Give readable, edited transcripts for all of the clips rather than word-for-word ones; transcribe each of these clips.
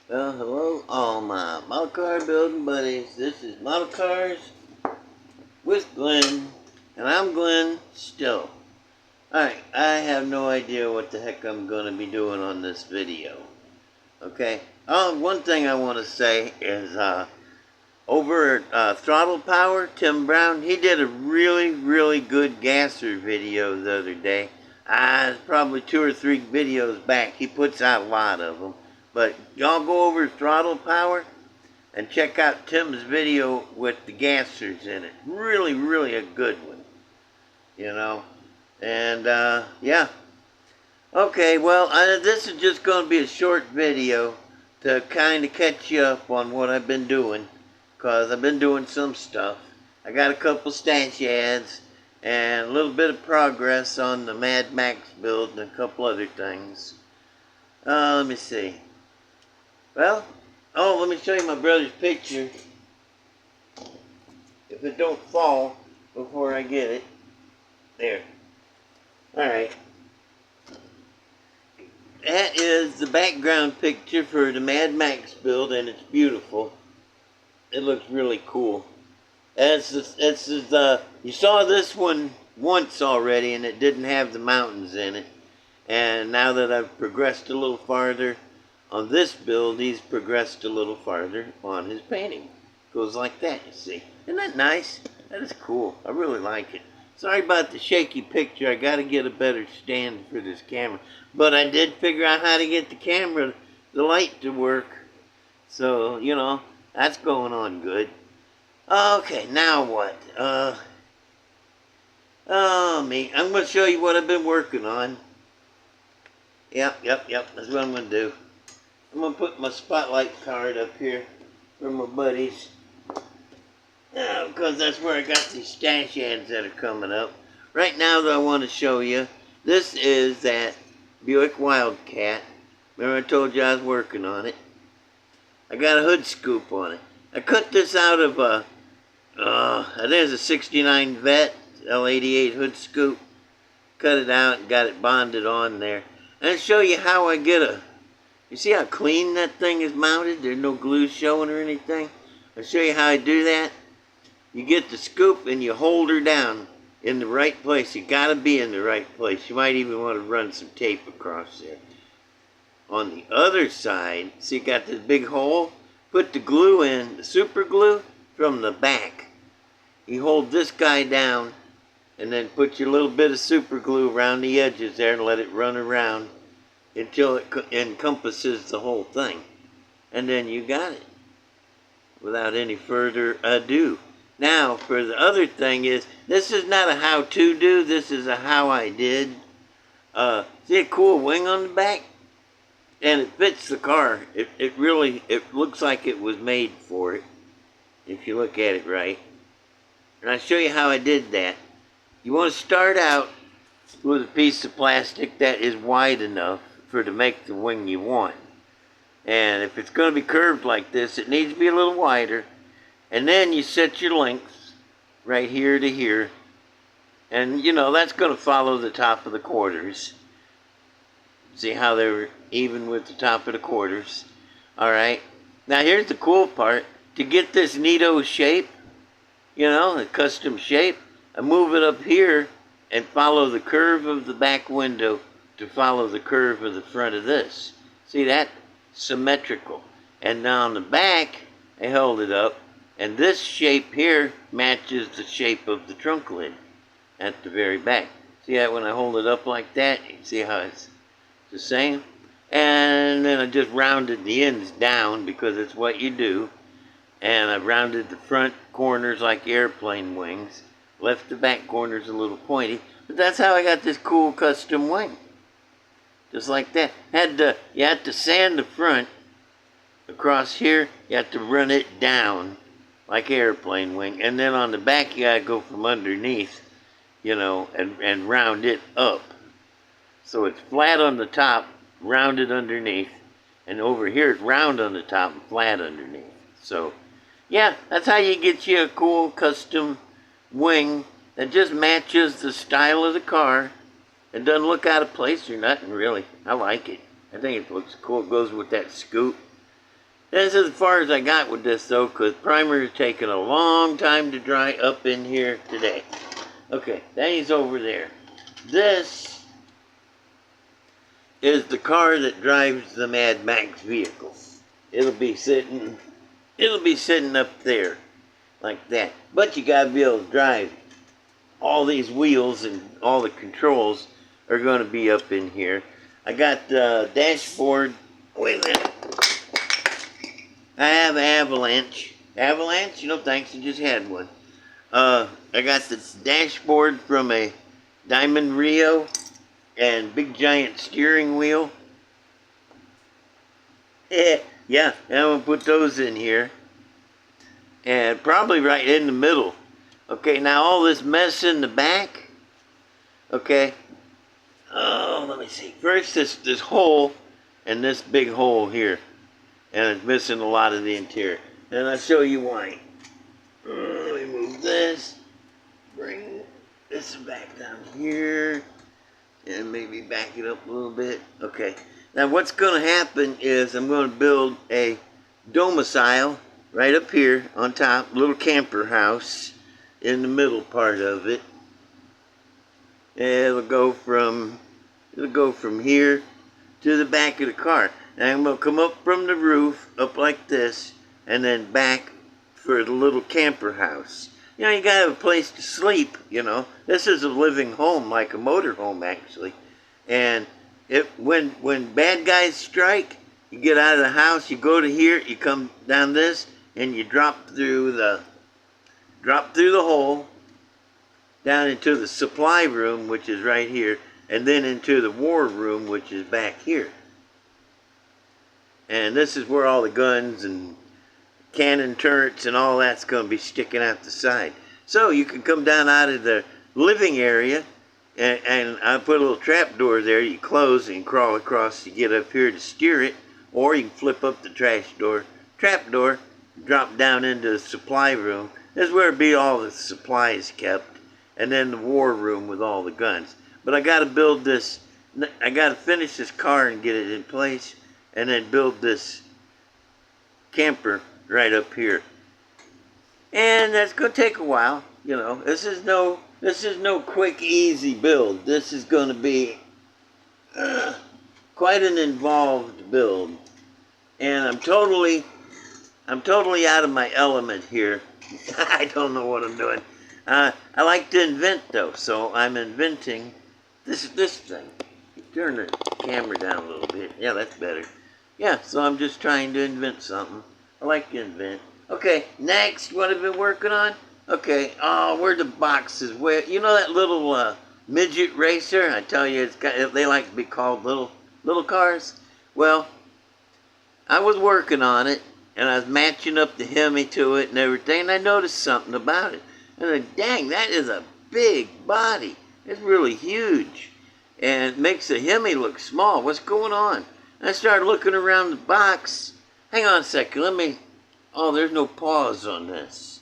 Well, hello, all my model car building buddies. This is Model Cars with Glenn, and I'm Glenn still. Alright, I have no idea what the heck I'm going to be doing on this video. Okay? One thing I want to say is, over at Throttle Power, Tim Brown, he did a really good gasser video the other day. It's probably 2 or 3 videos back. He puts out a lot of them. But y'all go over to Throttle Power and check out Tim's video with the gassers in it. Really a good one. You know? And, yeah. Okay, well, this is just going to be a short video to kind of catch you up on what I've been doing. Because I've been doing some stuff. I got a couple stash ads and a little bit of progress on the Mad Max build and a couple other things. Let me see. Well, let me show you my brother's picture. If it don't fall before I get it. There. Alright. That is the background picture for the Mad Max build, and it's beautiful. It looks really cool. You saw this one once already, and it didn't have the mountains in it. And now that I've progressed a little farther on this build, he's progressed a little farther on his painting. Goes like that, you see. Isn't that nice? That is cool. I really like it. Sorry about the shaky picture. I got to get a better stand for this camera. But I did figure out how to get the light to work. So, you know, that's going on good. Okay, now what? I'm going to show you what I've been working on. Yep, that's what I'm going to do. I'm going to put my spotlight card up here for my buddies. Because that's where I got these stash ads that are coming up. Right now, though, I want to show you. This is that Buick Wildcat. Remember I told you I was working on it. I got a hood scoop on it. I cut this out of a, I think it's a 69 Vet L88 hood scoop. Cut it out and got it bonded on there. And I'll show you how I get you see how clean that thing is mounted? There's no glue showing or anything. I'll show you how I do that. You get the scoop and you hold her down in the right place. You gotta be in the right place. You might even want to run some tape across there. On the other side, see, you got this big hole? Put the glue in, the super glue, from the back. You hold this guy down and then put your little bit of super glue around the edges there and let it run around until it encompasses the whole thing. And then you got it without any further ado. Now, for the other thing is, this is not a how-to do, this is a how I did. See a cool wing on the back? And it fits the car. It looks like it was made for it, if you look at it right. And I'll show you how I did that. You want to start out with a piece of plastic that is wide enough to make the wing you want. And if it's going to be curved like this, it needs to be a little wider. And then you set your lengths right here to here. And, you know, that's going to follow the top of the quarters. See how they're even with the top of the quarters. Alright. Now here's the cool part. To get this neato shape, you know, the custom shape, I move it up here and follow the curve of the back window to follow the curve of the front of this. See that? Symmetrical. And now on the back, I held it up, and this shape here matches the shape of the trunk lid at the very back. See that when I hold it up like that? You see how it's the same? And then I just rounded the ends down because it's what you do. And I rounded the front corners like airplane wings. Left the back corners a little pointy. But that's how I got this cool custom wing. Just like that. You had to sand the front. Across here, you have to run it down like airplane wing. And then on the back, you gotta go from underneath, you know, and round it up. So it's flat on the top, rounded underneath. And over here, it's round on the top and flat underneath. So, yeah, that's how you get you a cool custom wing that just matches the style of the car. It doesn't look out of place or nothing, really. I like it. I think it looks cool. It goes with that scoop. That's as far as I got with this though, because primer is taking a long time to dry up in here today. Okay, that is over there. This is the car that drives the Mad Max vehicle. It'll be sitting up there like that. But you gotta be able to drive. All these wheels and all the controls are going to be up in here. I got the dashboard. Wait a minute. I have Avalanche. Avalanche? You know, thanks, I just had one. I got the dashboard from a Diamond Rio and big giant steering wheel. Yeah, I'm going to put those in here. And probably right in the middle. Okay, now all this mess in the back. Okay. Oh, let me see. First, this hole and this big hole here. And it's missing a lot of the interior. And I'll show you why. Let me move this. Bring this back down here. And maybe back it up a little bit. Okay. Now what's going to happen is I'm going to build a domicile right up here on top. Little camper house in the middle part of it. And it'll go from here to the back of the car. And I'm going to come up from the roof, up like this, and then back for the little camper house. You know, you got to have a place to sleep, you know. This is a living home, like a motor home, actually. And when bad guys strike, you get out of the house, you go to here, you come down this, and you drop through the hole down into the supply room, which is right here, and then into the war room, which is back here. And this is where all the guns and cannon turrets and all that's going to be sticking out the side. So you can come down out of the living area, and I put a little trap door there. You close and crawl across to get up here to steer it, or you can flip up the trap door, drop down into the supply room. This is where it'd be all the supplies kept, and then the war room with all the guns. But I got to build this. I got to finish this car and get it in place, and then build this camper right up here. And that's going to take a while. You know, this is no quick, easy build. This is going to be quite an involved build, and I'm totally out of my element here. I don't know what I'm doing. I like to invent though, so I'm inventing this thing. Turn the camera down a little bit. Yeah, that's better. Yeah, so I'm just trying to invent something. I like to invent. Okay, next, what I've been working on? Okay, where the boxes? Where, you know that little midget racer? I tell you, they like to be called little cars. Well, I was working on it, and I was matching up the Hemi to it and everything, and I noticed something about it. And I said, dang, that is a big body. It's really huge. And it makes the Hemi look small. What's going on? And I started looking around the box. Hang on a second, oh, there's no pause on this.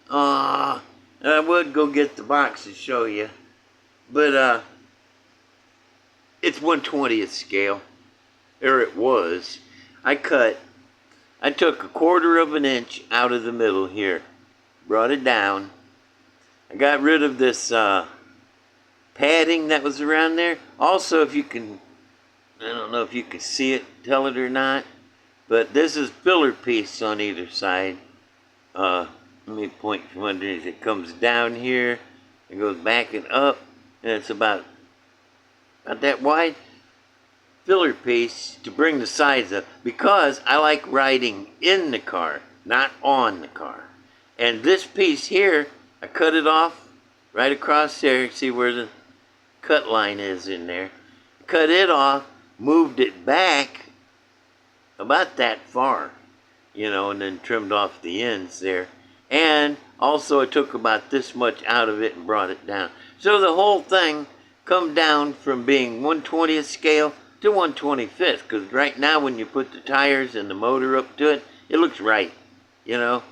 I would go get the box to show you. But, it's 1/20th scale. Or it was. I took 1/4 of an inch out of the middle here. Brought it down. I got rid of this padding that was around there. Also, if you can, I don't know if you can see it, tell it or not, but this is filler piece on either side. Let me point from underneath. It comes down here, it goes back and up, and it's about that wide. Filler piece to bring the sides up, because I like riding in the car, not on the car. And this piece here, I cut it off right across there. See where the cut line is in there. Cut it off, moved it back about that far, you know, and then trimmed off the ends there. And also I took about this much out of it and brought it down. So the whole thing come down from being 1/20th scale to 1/25th, because right now when you put the tires and the motor up to it, it looks right, you know.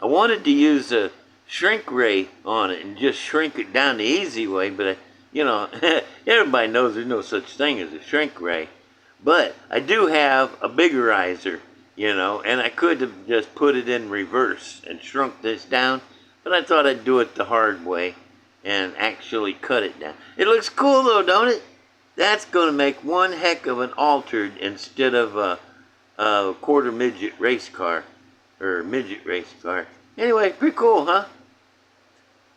I wanted to use a shrink ray on it and just shrink it down the easy way, but you know, everybody knows there's no such thing as a shrink ray. But I do have a biggerizer, you know, and I could have just put it in reverse and shrunk this down, but I thought I'd do it the hard way and actually cut it down. It looks cool though, don't it? That's going to make one heck of an altered instead of a quarter midget race car, or midget race car. Anyway, pretty cool, huh?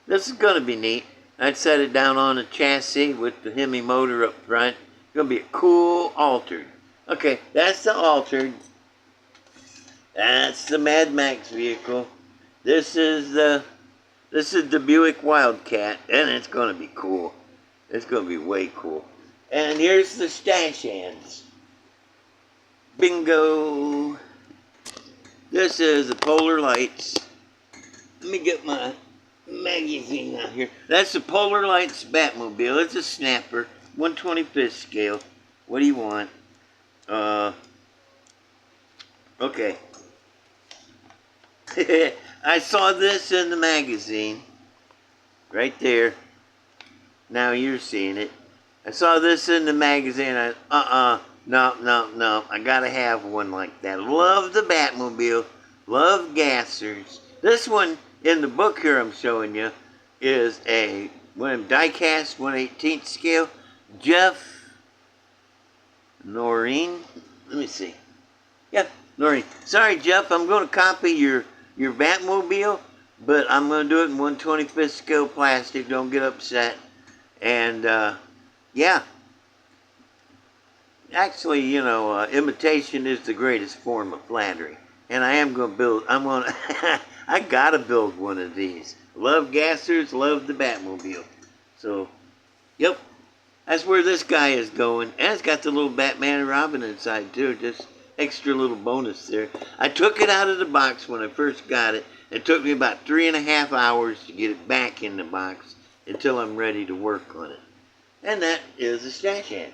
This is going to be neat. I'd set it down on a chassis with the Hemi motor up front. It's going to be a cool altered. Okay, that's the altered. That's the Mad Max vehicle. This is the Buick Wildcat, and it's going to be cool. It's going to be way cool. And here's the stash hands. Bingo. This is the Polar Lights. Let me get my magazine out here. That's the Polar Lights Batmobile. It's a snapper, 1/25th scale. What do you want? Okay. I saw this in the magazine. Right there. Now you're seeing it. I saw this in the magazine. No. I gotta have one like that. Love the Batmobile. Love gassers. This one in the book here I'm showing you is a die-cast 1/18th scale. Jeff Noreen. Let me see. Yeah, Noreen. Sorry, Jeff. I'm going to copy your Batmobile, but I'm going to do it in 1/25th scale plastic. Don't get upset. And yeah. Actually, you know, imitation is the greatest form of flattery. And I am going to build, I got to build one of these. Love gassers, love the Batmobile. So, yep. That's where this guy is going. And it's got the little Batman and Robin inside too. Just extra little bonus there. I took it out of the box when I first got it. It took me about 3.5 hours to get it back in the box until I'm ready to work on it. And that is a stash ad.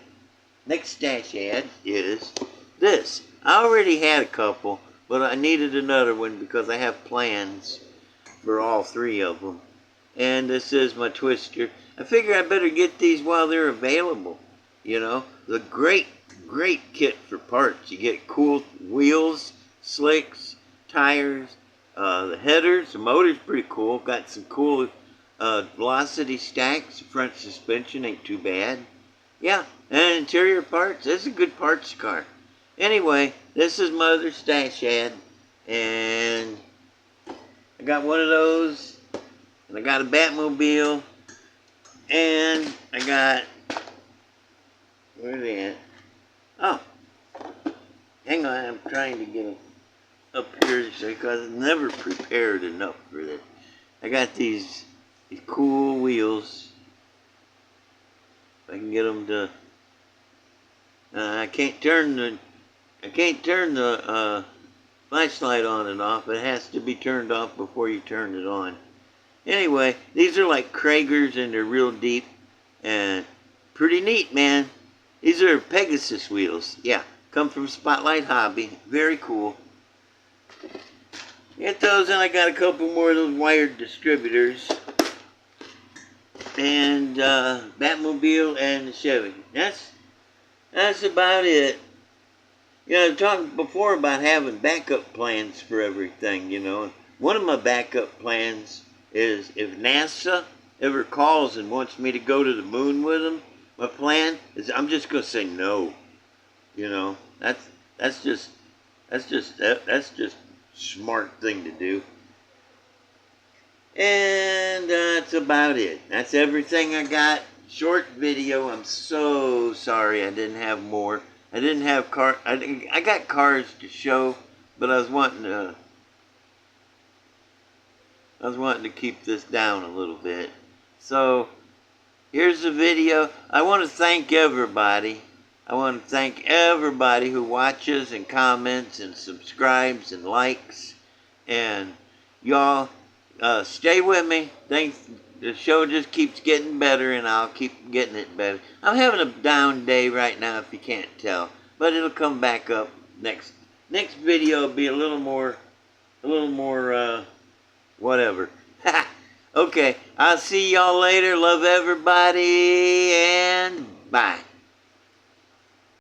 Next stash ad is this. I already had a couple, but I needed another one because I have plans for all 3 of them. And this is my twister. I figure I better get these while they're available. You know, the great kit for parts. You get cool wheels, slicks, tires, the headers. The motor's pretty cool. Got some cool velocity stacks. Front suspension ain't too bad. Yeah, and interior parts. This is a good parts car. Anyway, this is my other stash ad. And I got one of those. And I got a Batmobile. And I got... Where's it at? Oh. Hang on, I'm trying to get it up here because I'm never prepared enough for this. I got these cool wheels. If I can get them to... I can't turn the flashlight on and off. It has to be turned off before you turn it on. Anyway, these are like Kragers and they're real deep and pretty neat, man. These are Pegasus wheels. Yeah, come from Spotlight Hobby. Very cool. Get those, and I got a couple more of those wired distributors. And Batmobile and the Chevy. That's about it. You know, I talked before about having backup plans for everything, you know. One of my backup plans is if NASA ever calls and wants me to go to the moon with them, my plan is I'm just going to say no. You know, that's just smart thing to do. And that's about it. That's everything I got. Short video. I'm so sorry I didn't have more. I didn't have I got cars to show, but I was wanting to keep this down a little bit. So here's the video. I want to thank everybody. I want to thank everybody who watches and comments and subscribes and likes. And y'all stay with me. Thanks. The show just keeps getting better, and I'll keep getting it better. I'm having a down day right now, if you can't tell, but it'll come back up next video. Will be a little more whatever. Okay, I'll see y'all later. Love everybody, and bye.